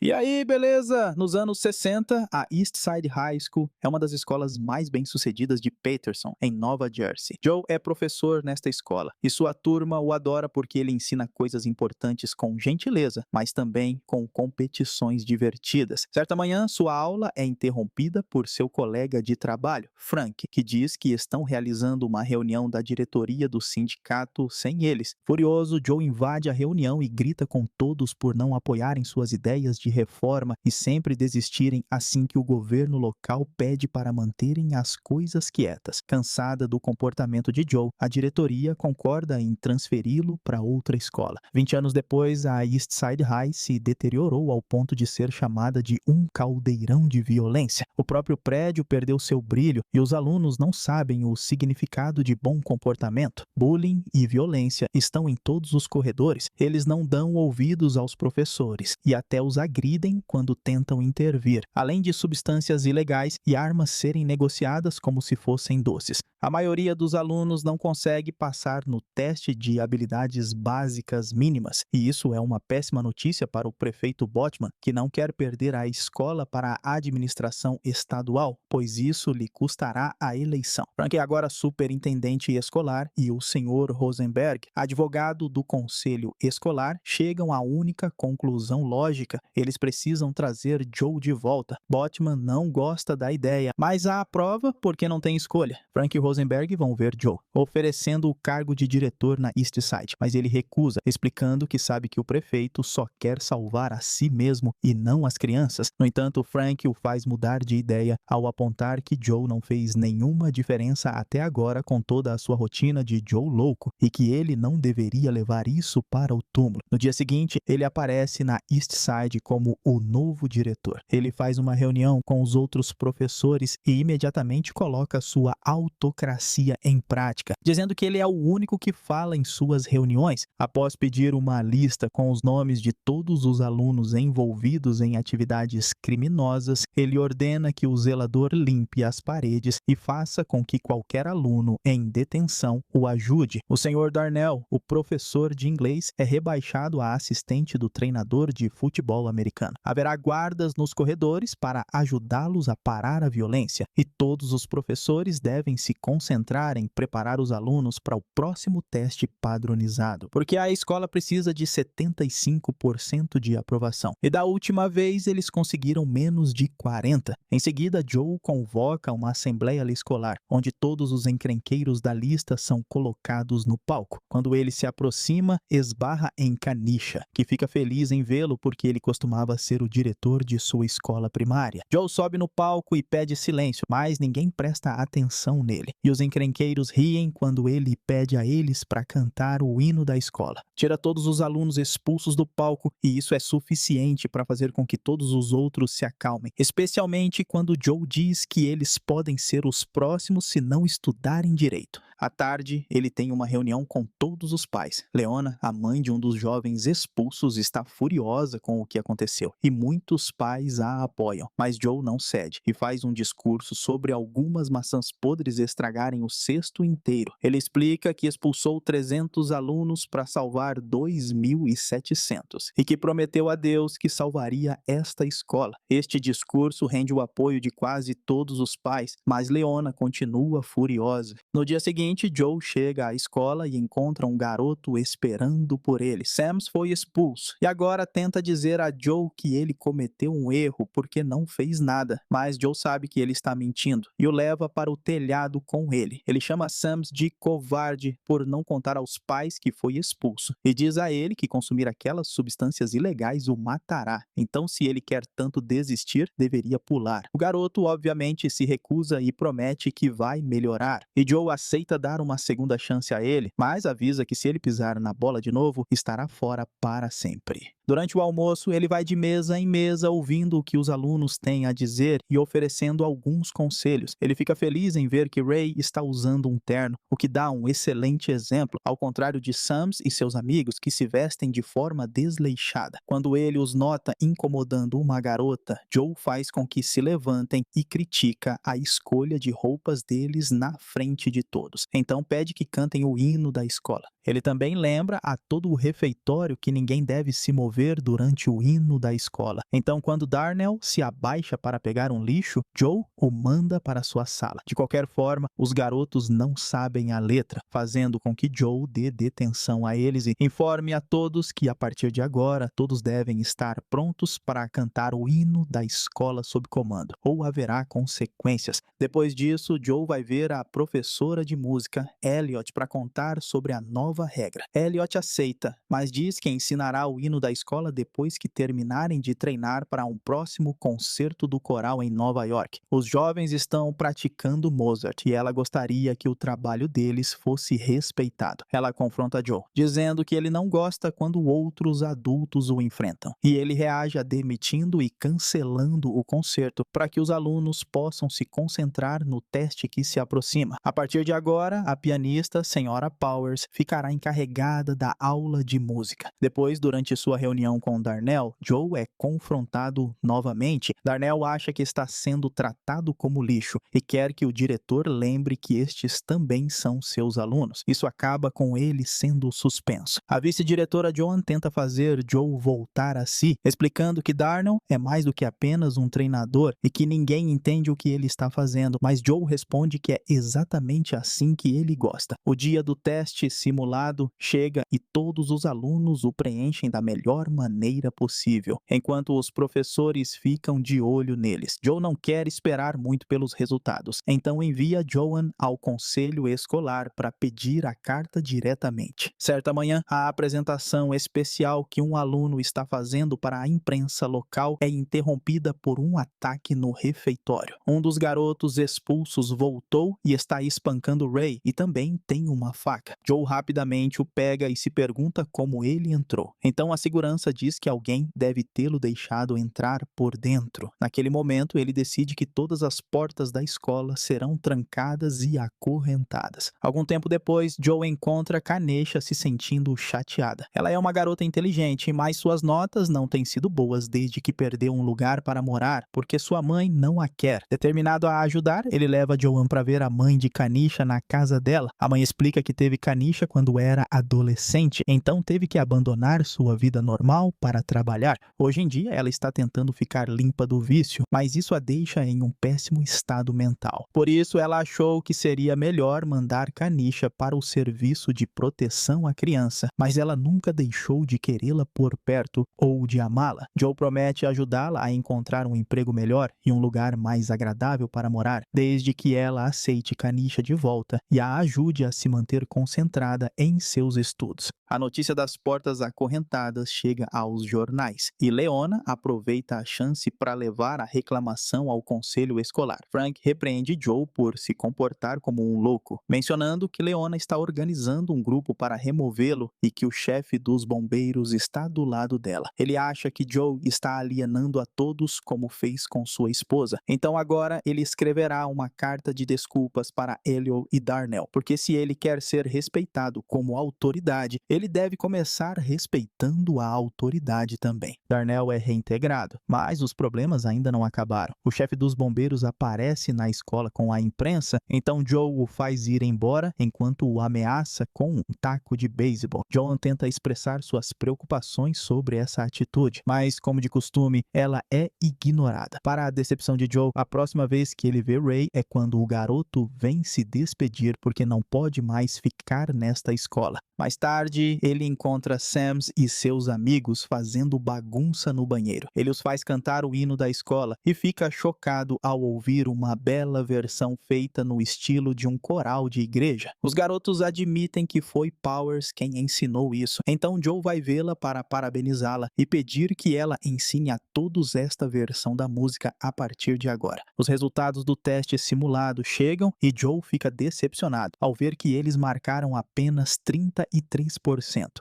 E aí, beleza? Nos anos 60, a East Side High School é uma das escolas mais bem-sucedidas de Paterson, em Nova Jersey. Joe é professor nesta escola e sua turma o adora porque ele ensina coisas importantes com gentileza, mas também com competições divertidas. Certa manhã, sua aula é interrompida por seu colega de trabalho, Frank, que diz que estão realizando uma reunião da diretoria do sindicato sem eles. Furioso, Joe invade a reunião e grita com todos por não apoiarem suas ideias de reforma e sempre desistirem assim que o governo local pede para manterem as coisas quietas. Cansada do comportamento de Joe, a diretoria concorda em transferi-lo para outra escola. 20 anos depois, a East Side High se deteriorou ao ponto de ser chamada de um caldeirão de violência. O próprio prédio perdeu seu brilho e os alunos não sabem o significado de bom comportamento. Bullying e violência estão em todos os corredores. Eles não dão ouvidos aos professores e até os agridem quando tentam intervir, além de substâncias ilegais e armas serem negociadas como se fossem doces. A maioria dos alunos não consegue passar no teste de habilidades básicas mínimas, e isso é uma péssima notícia para o prefeito Botman, que não quer perder a escola para a administração estadual, pois isso lhe custará a eleição. Frank é agora superintendente escolar e o senhor Rosenberg, advogado do conselho escolar, chegam à única conclusão lógica: eles precisam trazer Joe de volta. Botman não gosta da ideia, mas a aprova porque não tem escolha. Frank e Rosenberg vão ver Joe, oferecendo o cargo de diretor na East Side, mas ele recusa, explicando que sabe que o prefeito só quer salvar a si mesmo e não as crianças. No entanto, Frank o faz mudar de ideia ao apontar que Joe não fez nenhuma diferença até agora com toda a sua rotina de Joe louco e que ele não deveria levar isso para o túmulo. No dia seguinte, ele aparece na East Side como o novo diretor. Ele faz uma reunião com os outros professores e imediatamente coloca sua autocracia em prática, dizendo que ele é o único que fala em suas reuniões. Após pedir uma lista com os nomes de todos os alunos envolvidos em atividades criminosas, ele ordena que o zelador limpe as paredes e faça com que qualquer aluno em detenção o ajude. O Sr. Darnell, o professor de inglês, é rebaixado a assistente do treinador de futebol americano. Haverá guardas nos corredores para ajudá-los a parar a violência, e todos os professores devem se concentrar em preparar os alunos para o próximo teste padronizado, porque a escola precisa de 75% de aprovação. E da última vez eles conseguiram menos de 40%. Em seguida, Joe convoca uma assembleia escolar, onde todos os encrenqueiros da lista são colocados no palco. Quando ele se aproxima, esbarra em Kanisha, que fica feliz em vê-lo porque ele costumava ser o diretor de sua escola primária. Joe sobe no palco e pede silêncio, mas ninguém presta atenção nele. E os encrenqueiros riem quando ele pede a eles para cantar o hino da escola. Tira todos os alunos expulsos do palco e isso é suficiente para fazer com que todos os outros se acalmem, especialmente quando Joe diz que eles podem ser os próximos se não estudarem direito. À tarde, ele tem uma reunião com todos os pais. Leona, a mãe de um dos jovens expulsos, está furiosa com o que aconteceu e muitos pais a apoiam, mas Joe não cede e faz um discurso sobre algumas maçãs podres estragarem o cesto inteiro. Ele explica que expulsou 300 alunos para salvar 2.700 e que prometeu a Deus que salvaria esta escola. Este discurso rende o apoio de quase todos os pais, mas Leona continua furiosa. No dia seguinte, Joe chega à escola e encontra um garoto esperando por ele. Sam foi expulso e agora tenta dizer a Joe que ele cometeu um erro porque não fez nada, mas Joe sabe que ele está mentindo e o leva para o telhado com ele. Ele chama Sam de covarde por não contar aos pais que foi expulso e diz a ele que consumir aquelas substâncias ilegais o matará. Então, se ele quer tanto desistir, deveria pular. O garoto obviamente se recusa e promete que vai melhorar. E Joe aceita dar uma segunda chance a ele, mas avisa que se ele pisar na bola de novo, estará fora para sempre. Durante o almoço, ele vai de mesa em mesa ouvindo o que os alunos têm a dizer e oferecendo alguns conselhos. Ele fica feliz em ver que Ray está usando um terno, o que dá um excelente exemplo, ao contrário de Sam e seus amigos que se vestem de forma desleixada. Quando ele os nota incomodando uma garota, Joe faz com que se levantem e critica a escolha de roupas deles na frente de todos. Então pede que cantem o hino da escola. Ele também lembra a todo o refeitório que ninguém deve se mover mover durante o hino da escola. Então, quando Darnell se abaixa para pegar um lixo, Joe o manda para sua sala. De qualquer forma, os garotos não sabem a letra, fazendo com que Joe dê detenção a eles e informe a todos que, a partir de agora, todos devem estar prontos para cantar o hino da escola sob comando, ou haverá consequências. Depois disso, Joe vai ver a professora de música, Elliot, para contar sobre a nova regra. Elliot aceita, mas diz que ensinará o hino da escola depois que terminarem de treinar para um próximo concerto do coral em Nova York. Os jovens estão praticando Mozart e ela gostaria que o trabalho deles fosse respeitado. Ela confronta Joe, dizendo que ele não gosta quando outros adultos o enfrentam. E ele reage a demitindo e cancelando o concerto para que os alunos possam se concentrar no teste que se aproxima. A partir de agora, a pianista, Senhora Powers, ficará encarregada da aula de música. Depois, durante sua reunião com Darnell, Joe é confrontado novamente. Darnell acha que está sendo tratado como lixo e quer que o diretor lembre que estes também são seus alunos. Isso acaba com ele sendo suspenso. A vice-diretora Joan tenta fazer Joe voltar a si, explicando que Darnell é mais do que apenas um treinador e que ninguém entende o que ele está fazendo, mas Joe responde que é exatamente assim que ele gosta. O dia do teste simulado chega e todos os alunos o preenchem da melhor maneira possível, enquanto os professores ficam de olho neles. Joe não quer esperar muito pelos resultados, então envia Joan ao conselho escolar para pedir a carta diretamente. Certa manhã, a apresentação especial que um aluno está fazendo para a imprensa local é interrompida por um ataque no refeitório. Um dos garotos expulsos voltou e está espancando Ray e também tem uma faca. Joe rapidamente o pega e se pergunta como ele entrou. Então a segurança diz que alguém deve tê-lo deixado entrar por dentro. Naquele momento, ele decide que todas as portas da escola serão trancadas e acorrentadas. Algum tempo depois, Joe encontra Kanesha se sentindo chateada. Ela é uma garota inteligente, mas suas notas não têm sido boas desde que perdeu um lugar para morar, porque sua mãe não a quer. Determinado a ajudar, ele leva Joan para ver a mãe de Kanesha na casa dela. A mãe explica que teve Kanesha quando era adolescente, então teve que abandonar sua vida normal para trabalhar. Hoje em dia, ela está tentando ficar limpa do vício, mas isso a deixa em um péssimo estado mental. Por isso, ela achou que seria melhor mandar Kanesha para o serviço de proteção à criança, mas ela nunca deixou de querê-la por perto ou de amá-la. Joe promete ajudá-la a encontrar um emprego melhor e um lugar mais agradável para morar, desde que ela aceite Kanesha de volta e a ajude a se manter concentrada em seus estudos. A notícia das portas acorrentadas chega aos jornais e Leona aproveita a chance para levar a reclamação ao conselho escolar. Frank repreende Joe por se comportar como um louco, mencionando que Leona está organizando um grupo para removê-lo e que o chefe dos bombeiros está do lado dela. Ele acha que Joe está alienando a todos como fez com sua esposa. Então agora ele escreverá uma carta de desculpas para Elliot e Darnell, porque se ele quer ser respeitado como autoridade, ele deve começar respeitando a autoridade também. Darnell é reintegrado, mas os problemas ainda não acabaram. O chefe dos bombeiros aparece na escola com a imprensa, então Joe o faz ir embora enquanto o ameaça com um taco de beisebol. Joan tenta expressar suas preocupações sobre essa atitude, mas, como de costume, ela é ignorada. Para a decepção de Joe, a próxima vez que ele vê Ray é quando o garoto vem se despedir porque não pode mais ficar nesta escola. Mais tarde, ele encontra Sams e seus amigos fazendo bagunça no banheiro. Ele os faz cantar o hino da escola e fica chocado ao ouvir uma bela versão feita no estilo de um coral de igreja. Os garotos admitem que foi Powers quem ensinou isso. Então Joe vai vê-la para parabenizá-la e pedir que ela ensine a todos esta versão da música a partir de agora. Os resultados do teste simulado chegam e Joe fica decepcionado ao ver que eles marcaram apenas 33%.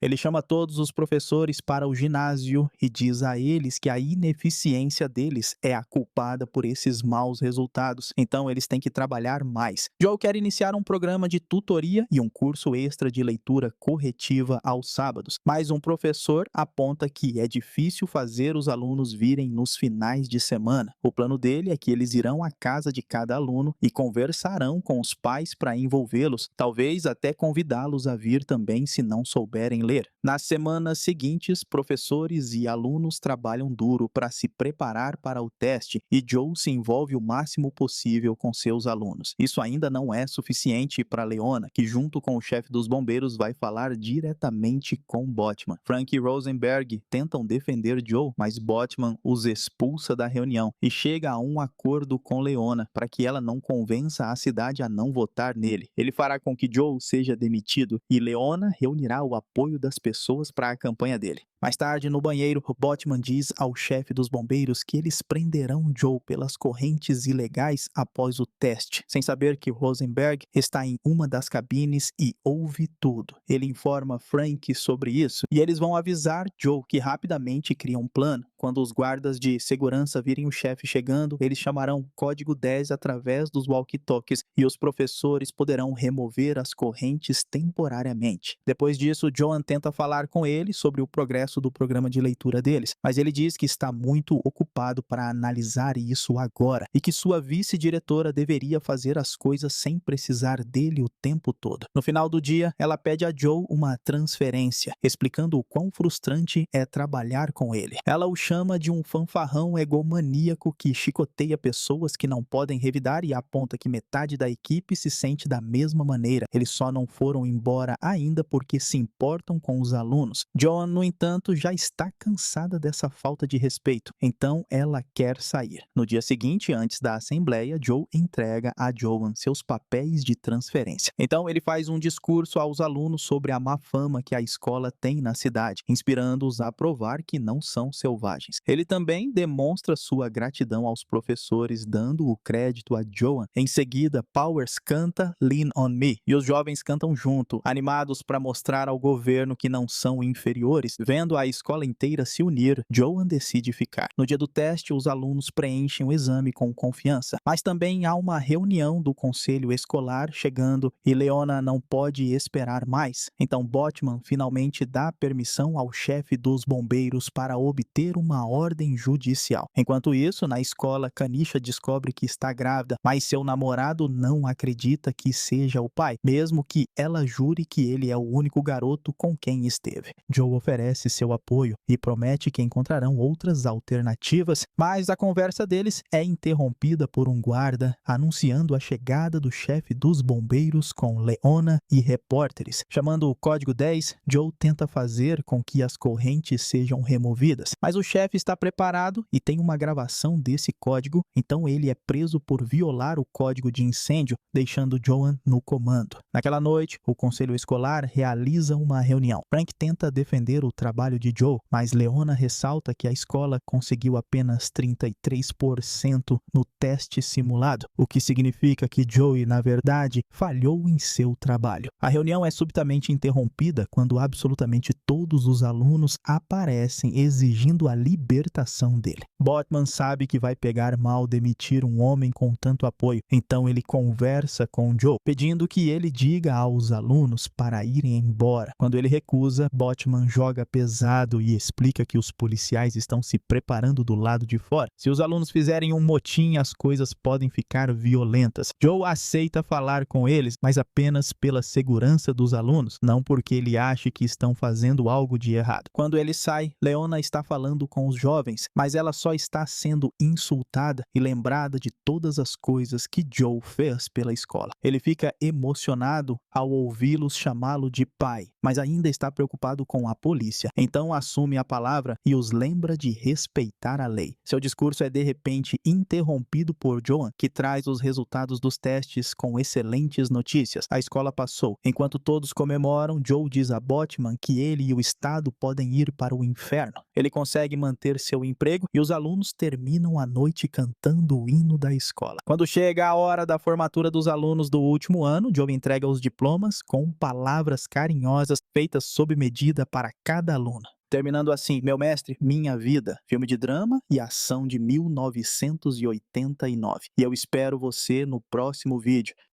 Ele chama todos os professores para o ginásio e diz a eles que a ineficiência deles é a culpada por esses maus resultados, então eles têm que trabalhar mais. Joe quer iniciar um programa de tutoria e um curso extra de leitura corretiva aos sábados, mas um professor aponta que é difícil fazer os alunos virem nos finais de semana. O plano dele é que eles irão à casa de cada aluno e conversarão com os pais para envolvê-los, talvez até convidá-los a vir também se não souberem souberem ler. Nas semanas seguintes, professores e alunos trabalham duro para se preparar para o teste e Joe se envolve o máximo possível com seus alunos. Isso ainda não é suficiente para Leona, que junto com o chefe dos bombeiros vai falar diretamente com Botman. Frank e Rosenberg tentam defender Joe, mas Botman os expulsa da reunião e chega a um acordo com Leona para que ela não convença a cidade a não votar nele. Ele fará com que Joe seja demitido e Leona reunirá o apoio das pessoas para a campanha dele. Mais tarde, no banheiro, Botman diz ao chefe dos bombeiros que eles prenderão Joe pelas correntes ilegais após o teste, sem saber que Rosenberg está em uma das cabines e ouve tudo. Ele informa Frank sobre isso e eles vão avisar Joe, que rapidamente cria um plano. Quando os guardas de segurança virem o chefe chegando, eles chamarão Código 10 através dos walkie-talkies e os professores poderão remover as correntes temporariamente. Depois disso, Joan tenta falar com ele sobre o progresso do programa de leitura deles, mas ele diz que está muito ocupado para analisar isso agora e que sua vice-diretora deveria fazer as coisas sem precisar dele o tempo todo. No final do dia, ela pede a Joe uma transferência, explicando o quão frustrante é trabalhar com ele. Ela o chama de um fanfarrão egomaníaco que chicoteia pessoas que não podem revidar e aponta que metade da equipe se sente da mesma maneira. Eles só não foram embora ainda porque se importam com os alunos. Joan, no entanto, já está cansada dessa falta de respeito, então ela quer sair. No dia seguinte, antes da assembleia, Joe entrega a Joan seus papéis de transferência. Então ele faz um discurso aos alunos sobre a má fama que a escola tem na cidade, inspirando-os a provar que não são selvagens. Ele também demonstra sua gratidão aos professores, dando o crédito a Joan. Em seguida, Powers canta Lean on Me e os jovens cantam junto, animados para mostrar ao governo que não são inferiores. Vendo a escola inteira se unir, Joan decide ficar. No dia do teste, os alunos preenchem o exame com confiança, mas também há uma reunião do conselho escolar chegando e Leona não pode esperar mais. Então Botman finalmente dá permissão ao chefe dos bombeiros para obter uma ordem judicial. Enquanto isso, na escola, Kanisha descobre que está grávida, mas seu namorado não acredita que seja o pai, mesmo que ela jure que ele é o único garoto com quem esteve. Joe oferece seu apoio e promete que encontrarão outras alternativas, mas a conversa deles é interrompida por um guarda anunciando a chegada do chefe dos bombeiros com Leona e repórteres. Chamando o Código 10, Joe tenta fazer com que as correntes sejam removidas, mas o chefe está preparado e tem uma gravação desse código, então ele é preso por violar o código de incêndio, deixando Joan no comando. Naquela noite, o conselho escolar realiza uma reunião. Frank tenta defender o trabalho de Joe, mas Leona ressalta que a escola conseguiu apenas 33% no teste simulado, o que significa que Joey, na verdade, falhou em seu trabalho. A reunião é subitamente interrompida quando absolutamente todos os alunos aparecem exigindo a libertação dele. Botman sabe que vai pegar mal demitir um homem com tanto apoio, então ele conversa com Joe, pedindo que ele diga aos alunos para irem embora. Quando ele recusa, Botman joga pesado e explica que os policiais estão se preparando do lado de fora. Se os alunos fizerem um motim, as coisas podem ficar violentas. Joe aceita falar com eles, mas apenas pela segurança dos alunos, não porque ele ache que estão fazendo algo de errado. Quando ele sai, Leona está falando com os jovens, mas ela só está sendo insultada e lembrada de todas as coisas que Joe fez pela escola. Ele fica emocionado ao ouvi-los chamá-lo de pai, mas ainda está preocupado com a polícia. Então assume a palavra e os lembra de respeitar a lei. Seu discurso é de repente interrompido por Joan, que traz os resultados dos testes com excelentes notícias. A escola passou. Enquanto todos comemoram, Joe diz a Botman que ele e o Estado podem ir para o inferno. Ele consegue manter seu emprego e os alunos terminam a noite cantando o hino da escola. Quando chega a hora da formatura dos alunos do último ano, Joe entrega os diplomas com palavras carinhosas feitas sob medida para cada aluno. Terminando assim, Meu Mestre, Minha Vida, filme de drama e ação de 1989. E eu espero você no próximo vídeo.